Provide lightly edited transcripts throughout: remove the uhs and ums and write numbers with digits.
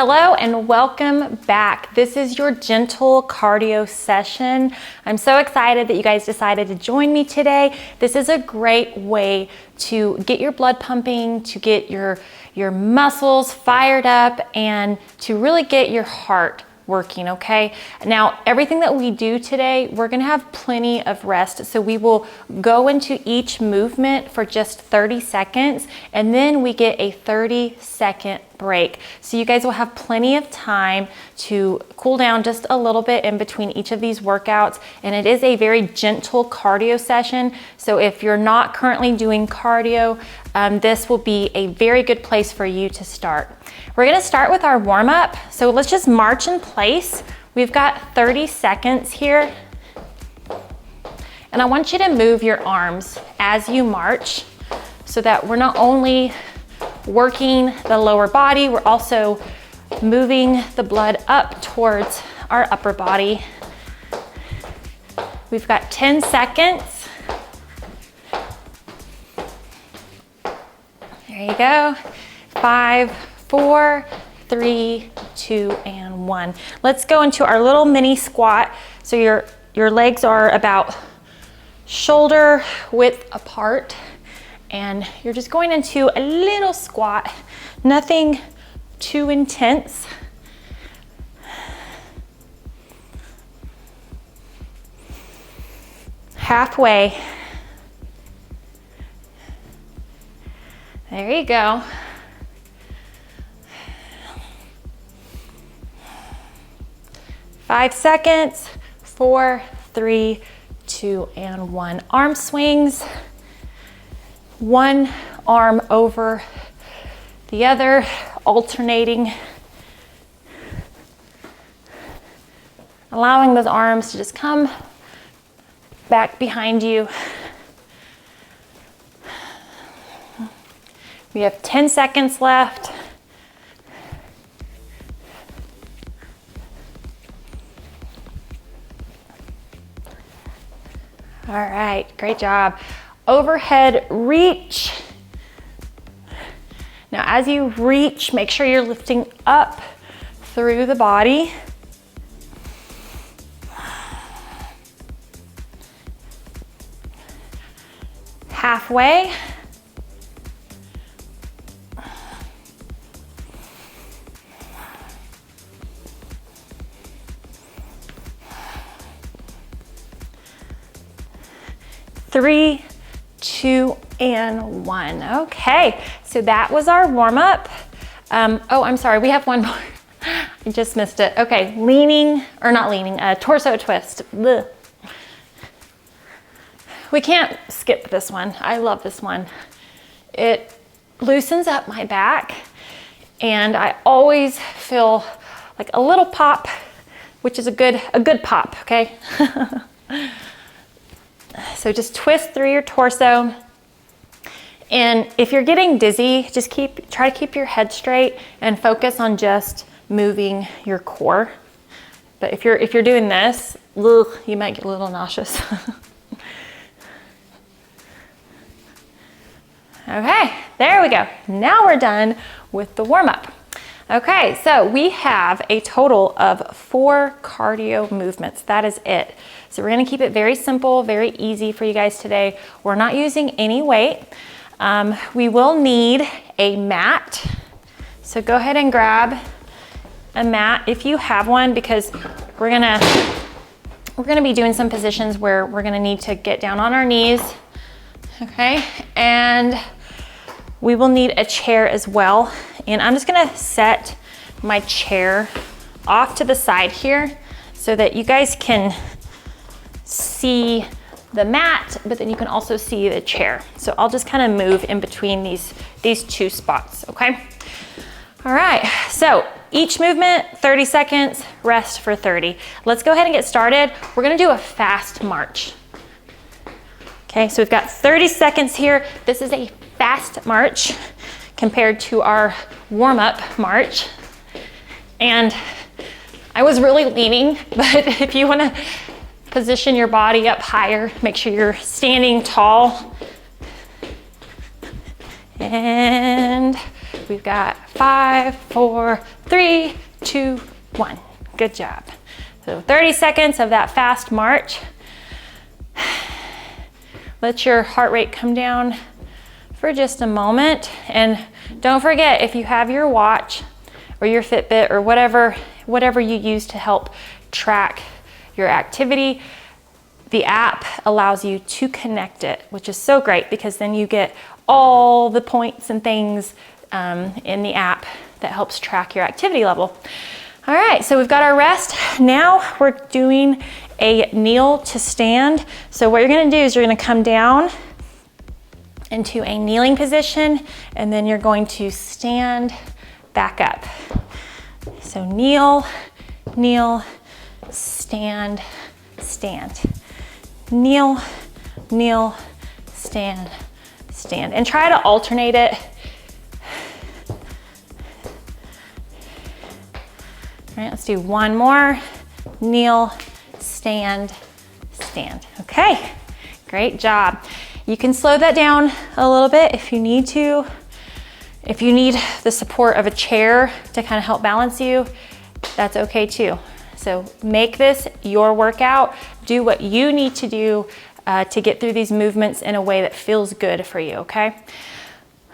Hello and welcome back. This is your gentle cardio session. I'm so excited that you guys decided to join me today. This is a great way to get your blood pumping, to get your muscles fired up, and to really get your heart working, okay? Now, everything that we do today, we're gonna have plenty of rest. So we will go into each movement for just 30 seconds, and then we get a 30-second break. So you guys will have plenty of time to cool down just a little bit in between each of these workouts. And it is a very gentle cardio session. So if you're not currently doing cardio, this will be a very good place for you to start. We're gonna start with our warm up. So let's just march in place. We've got 30 seconds here. And I want you to move your arms as you march so that we're not only working the lower body, we're also moving the blood up towards our upper body. We've got 10 seconds. There you go. 5, 4, 3, 2, and 1. Let's go into our little mini squat. So your legs are about shoulder width apart, and you're just going into a little squat, nothing too intense. Halfway. There you go. 5 seconds. 4, 3, 2, and 1. Arm swings. One arm over the other, alternating. Allowing those arms to just come back behind you. We have 10 seconds left. All right, great job. Overhead reach. Now, as you reach, make sure you're lifting up through the body. Halfway. Three, 2, and 1. Okay, so that was our warm up. Oh, I'm sorry, we have one more. I just missed it. Okay, torso twist. Ugh. We can't skip this one. I love this one. It loosens up my back, and I always feel like a little pop, which is a good pop, okay? So just twist through your torso. And if you're getting dizzy, just try to keep your head straight and focus on just moving your core. But if you're doing this, you might get a little nauseous. Okay, there we go. Now we're done with the warm-up. Okay, so we have a total of 4 cardio movements. That is it. So we're gonna keep it very simple, very easy for you guys today. We're not using any weight. We will need a mat. So go ahead and grab a mat if you have one, because we're gonna be doing some positions where we're gonna need to get down on our knees, okay? And we will need a chair as well. And I'm just gonna set my chair off to the side here so that you guys can see the mat, but then you can also see the chair. So I'll just kind of move in between these 2 spots, okay? All right, so each movement, 30 seconds, rest for 30. Let's go ahead and get started. We're gonna do a fast march. Okay, so we've got 30 seconds here. This is a fast march compared to our warm-up march. And I was really leaning, but if you wanna position your body up higher, make sure you're standing tall. And We've got 5, 4, 3, 2, 1. Good job. So 30 seconds of that fast march. Let your heart rate come down for just a moment. And don't forget, if you have your watch or your Fitbit or whatever you use to help track your activity, the app allows you to connect it, which is so great because then you get all the points and things in the app that helps track your activity level. All right, so we've got our rest. Now we're doing a kneel to stand. So what you're gonna do is you're gonna come down into a kneeling position, and then you're going to stand back up. So kneel, kneel, stand, stand. Kneel, kneel, stand, stand. And try to alternate it. All right, let's do one more. Kneel, stand, stand. Okay, great job. You can slow that down a little bit if you need to. If you need the support of a chair to kind of help balance you, that's okay too. So make this your workout. Do what you need to do to get through these movements in a way that feels good for you, okay?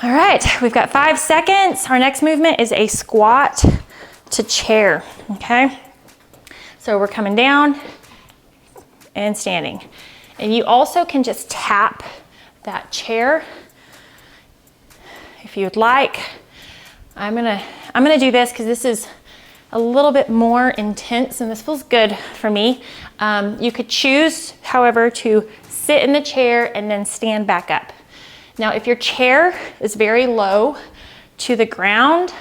All right, we've got 5 seconds. Our next movement is a squat to chair, okay? So we're coming down and standing. And you also can just tap that chair if you'd like. I'm gonna do this because this is a little bit more intense and this feels good for me. You could choose, however, to sit in the chair and then stand back up. Now, if your chair is very low to the ground,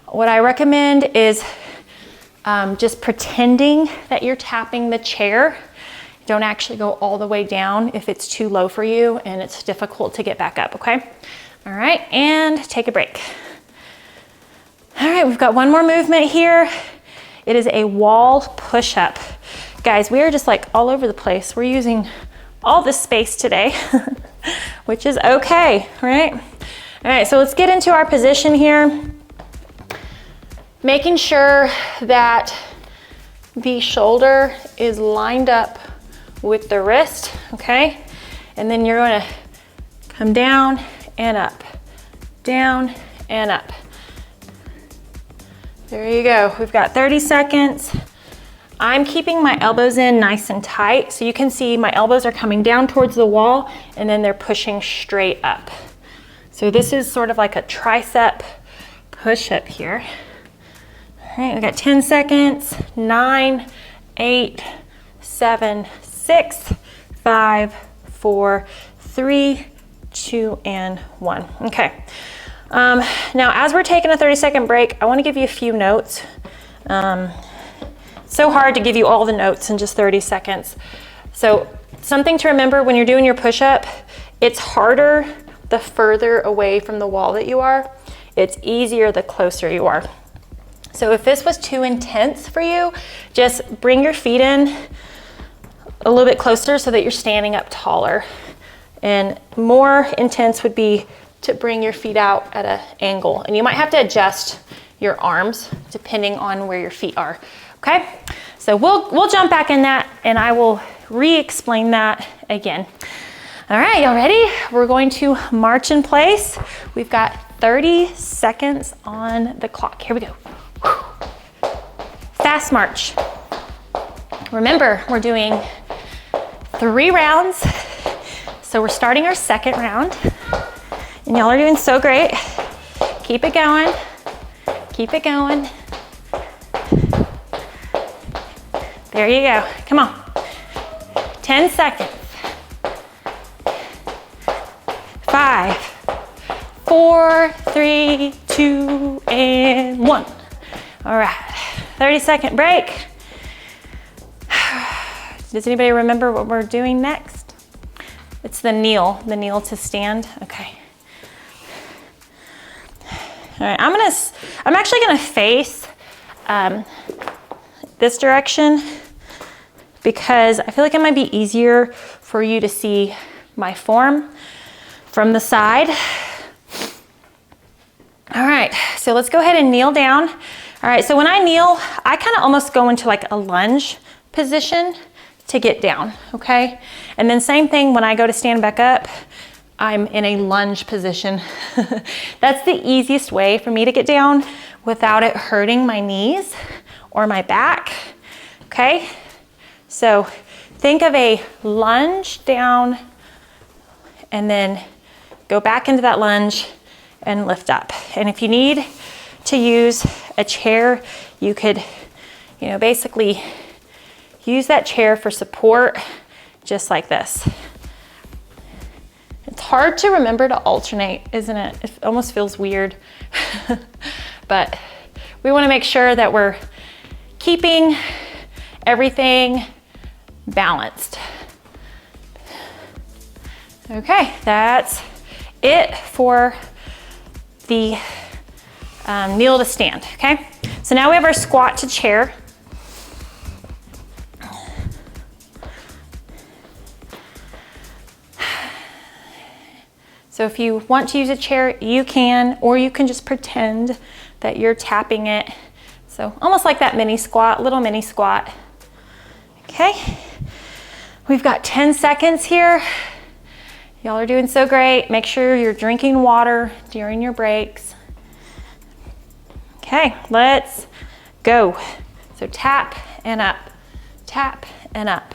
what I recommend is just pretending that you're tapping the chair. Don't actually go all the way down if it's too low for you and it's difficult to get back up, okay? All right, and take a break. All right, we've got one more movement here. It is a wall push-up. Guys, we are just like all over the place. We're using all this space today, which is okay, right? All right, so let's get into our position here. Making sure that the shoulder is lined up with the wrist, okay? And then you're gonna come down and up, down and up. There you go. We've got 30 seconds. I'm keeping my elbows in nice and tight. So you can see my elbows are coming down towards the wall and then they're pushing straight up. So this is sort of like a tricep push-up here. All right, we got 10 seconds. 9, 8, 7, 6, 5, 4, 3, 2, and 1. Okay. Now, as we're taking a 30-second break, I want to give you a few notes. It's so hard to give you all the notes in just 30 seconds. So something to remember when you're doing your push-up, it's harder the further away from the wall that you are. It's easier the closer you are. So if this was too intense for you, just bring your feet in a little bit closer so that you're standing up taller. And more intense would be to bring your feet out at an angle. And you might have to adjust your arms depending on where your feet are, okay? So we'll jump back in that and I will re-explain that again. All right, y'all ready? We're going to march in place. We've got 30 seconds on the clock. Here we go. Fast march. Remember, we're doing 3 rounds. So we're starting our second round. And y'all are doing so great. Keep it going. Keep it going. There you go. Come on. 10 seconds. 5, 4, 3, 2, and 1. All right. 30-second break. Does anybody remember what we're doing next? It's the kneel to stand. Okay. All right, I'm actually gonna face this direction because I feel like it might be easier for you to see my form from the side. All right, so let's go ahead and kneel down. All right, so when I kneel, I kind of almost go into like a lunge position to get down, okay? And then same thing when I go to stand back up, I'm in a lunge position. That's the easiest way for me to get down without it hurting my knees or my back, okay? So think of a lunge down and then go back into that lunge and lift up. And if you need to use a chair, you could, basically use that chair for support, just like this. It's hard to remember to alternate, isn't it? It almost feels weird. But we want to make sure that we're keeping everything balanced. Okay, that's it for the kneel to stand, okay? So now we have our squat to chair. So if you want to use a chair, you can, or you can just pretend that you're tapping it. So almost like that mini squat, little mini squat. Okay, we've got 10 seconds here. Y'all are doing so great. Make sure you're drinking water during your breaks. Okay, let's go. So tap and up, tap and up.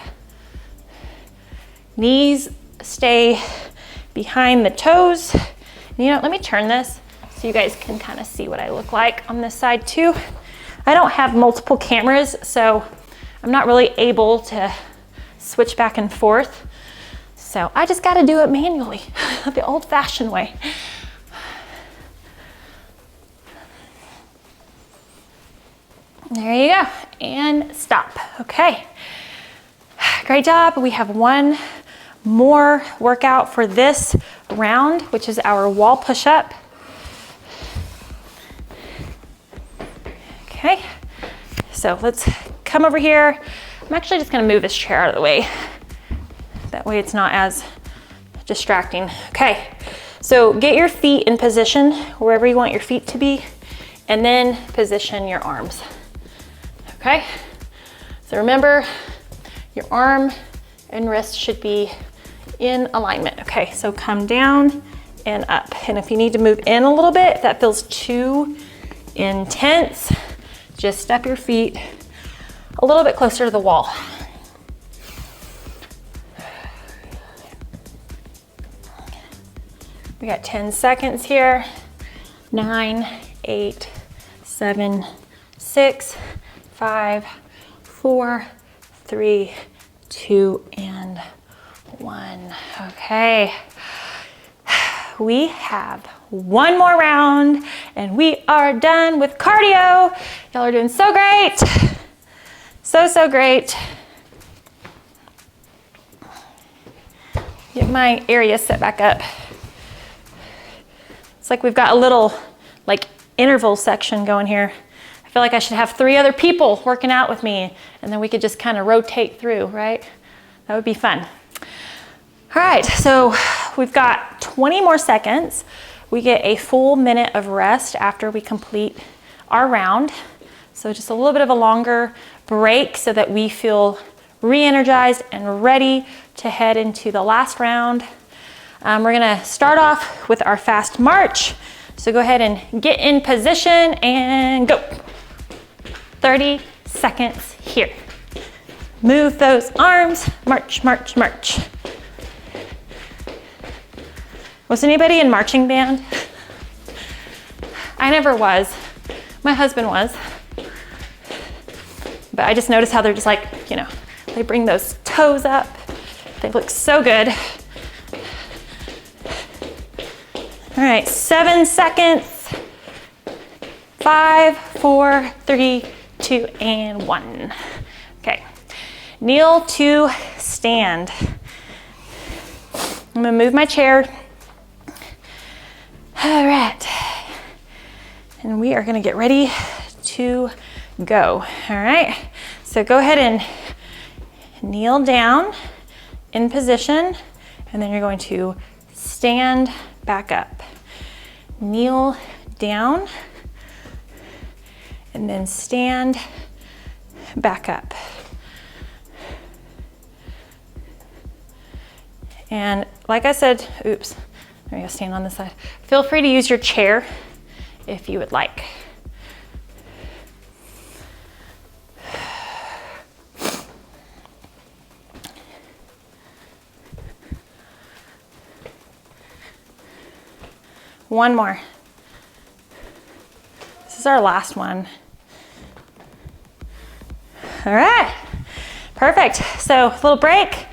Knees stay behind the toes. Let me turn this so you guys can kind of see what I look like on this side too. I don't have multiple cameras, so I'm not really able to switch back and forth. So I just got to do it manually, the old-fashioned way. There you go, and stop. Okay, great job. We have one more workout for this round, which is our wall push-up. Okay, so let's come over here. I'm actually just gonna move this chair out of the way. That way it's not as distracting. Okay, so get your feet in position wherever you want your feet to be, and then position your arms. Okay, so remember your arm and wrist should be in alignment. Okay, so come down and up. And if you need to move in a little bit, if that feels too intense, just step your feet a little bit closer to the wall. We got 10 seconds here. 9, 8, 7, 6, 5, 4, 3, 2, and 1. Okay. We have one more round and we are done with cardio. Y'all are doing so great. So great. Get my area set back up. It's like we've got a little interval section going here. I feel like I should have 3 other people working out with me, and then we could just kind of rotate through, right? That would be fun. All right, so we've got 20 more seconds. We get a full minute of rest after we complete our round. So just a little bit of a longer break so that we feel re-energized and ready to head into the last round. We're gonna start off with our fast march. So go ahead and get in position and go. 30 seconds here. Move those arms, march, march, march. Was anybody in marching band? I never was. My husband was. But I just noticed how they're just they bring those toes up. They look so good. All right, 7 seconds. 5, 4, 3, 2, and 1. Okay, kneel to stand. I'm gonna move my chair. All right, and we are gonna get ready to go. All right, so go ahead and kneel down in position, and then you're going to stand back up. Kneel down, and then stand back up. And like I said, oops, there you go, stand on this side. Feel free to use your chair if you would like. One more. This is our last one. All right, perfect. So a little break.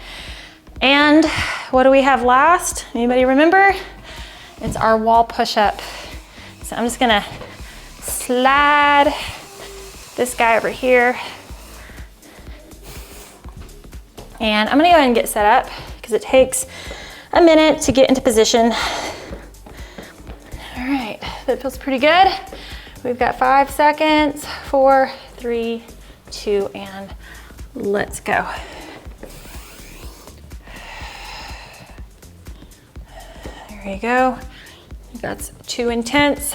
And what do we have last? Anybody remember? It's our wall push-up. So I'm just gonna slide this guy over here. And I'm gonna go ahead and get set up because it takes a minute to get into position. All right, that feels pretty good. We've got 5 seconds, 4, 3, 2, and let's go. There you go. That's too intense.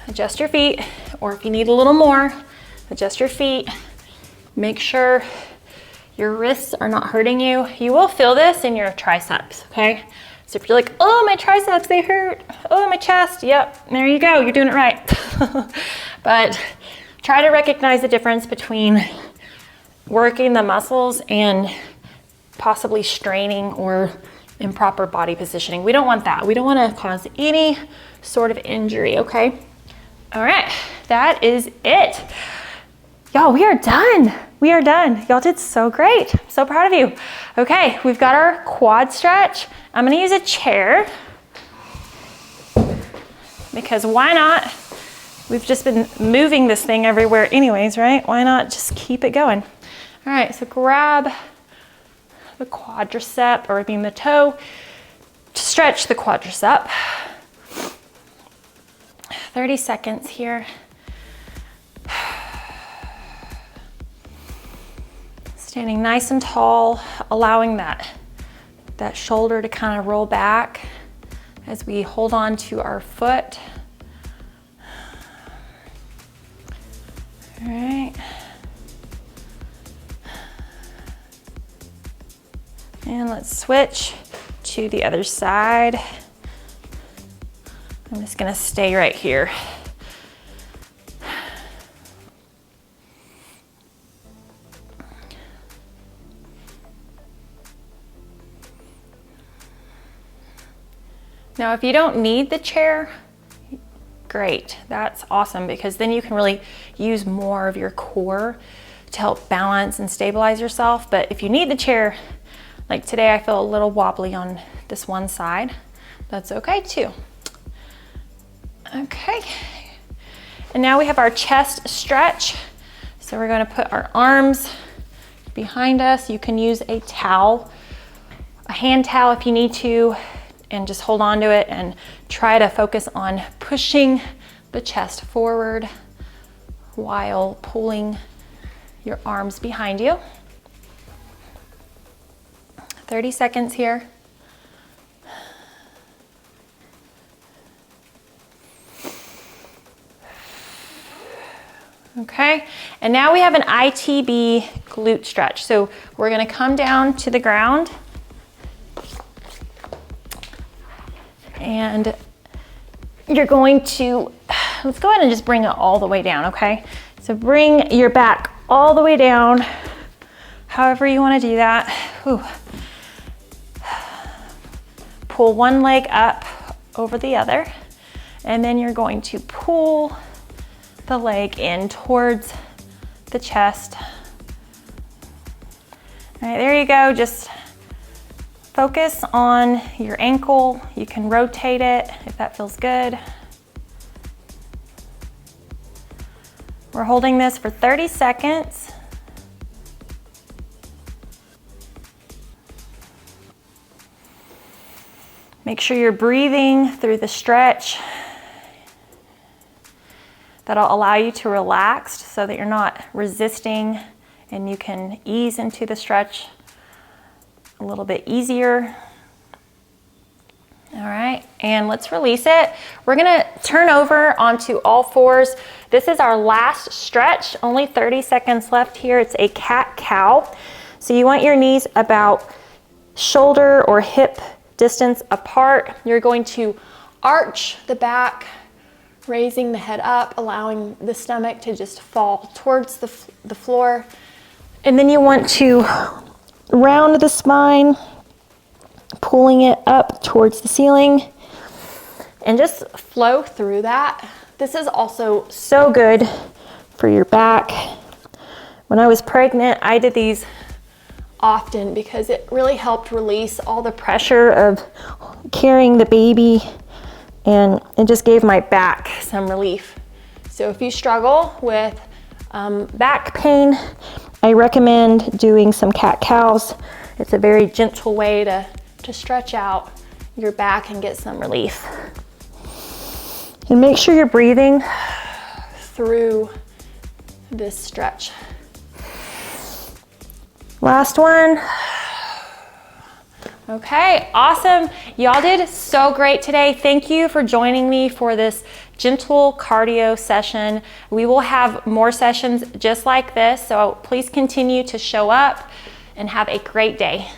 Adjust your feet, or if you need a little more, adjust your feet. Make sure your wrists are not hurting you. You will feel this in your triceps, okay? So if you're like, oh, my triceps, they hurt. Oh, my chest, yep, there you go, you're doing it right. But try to recognize the difference between working the muscles and possibly straining or improper body positioning. We don't want that. We don't want to cause any sort of injury, okay? All right, that is it. Y'all, we are done. We are done. Y'all did so great. I'm so proud of you. Okay, we've got our quad stretch. I'm gonna use a chair because why not? We've just been moving this thing everywhere anyways, right? Why not just keep it going? All right, so grab the quadricep, or I mean the toe, to stretch the quadricep. 30 seconds here. Standing nice and tall, allowing that shoulder to kind of roll back as we hold on to our foot. All right. And let's switch to the other side. I'm just gonna stay right here. Now, if you don't need the chair, great, that's awesome, because then you can really use more of your core to help balance and stabilize yourself. But if you need the chair, like today, I feel a little wobbly on this one side. That's okay too. Okay, and now we have our chest stretch. So we're gonna put our arms behind us. You can use a towel, a hand towel if you need to, and just hold on to it and try to focus on pushing the chest forward while pulling your arms behind you. 30 seconds here. Okay, and now we have an ITB glute stretch. So we're gonna come down to the ground and you're going to, let's go ahead and just bring it all the way down, okay? So bring your back all the way down, however you wanna do that. Whew. Pull one leg up over the other, and then you're going to pull the leg in towards the chest. All right, there you go. Just focus on your ankle. You can rotate it if that feels good. We're holding this for 30 seconds. Make sure you're breathing through the stretch. That'll allow you to relax so that you're not resisting and you can ease into the stretch a little bit easier. All right, and let's release it. We're gonna turn over onto all fours. This is our last stretch, only 30 seconds left here. It's a cat-cow. So you want your knees about shoulder or hip distance apart. You're going to arch the back, raising the head up, allowing the stomach to just fall towards the floor. And then you want to round the spine, pulling it up towards the ceiling, and just flow through that. This is also so good for your back. When I was pregnant, I did these often because it really helped release all the pressure of carrying the baby, and it just gave my back some relief. So if you struggle with back pain, I recommend doing some cat-cows. It's a very gentle way to stretch out your back and get some relief. And make sure you're breathing through this stretch. Last one. Okay, awesome. Y'all did so great today. Thank you for joining me for this gentle cardio session. We will have more sessions just like this, so please continue to show up and have a great day.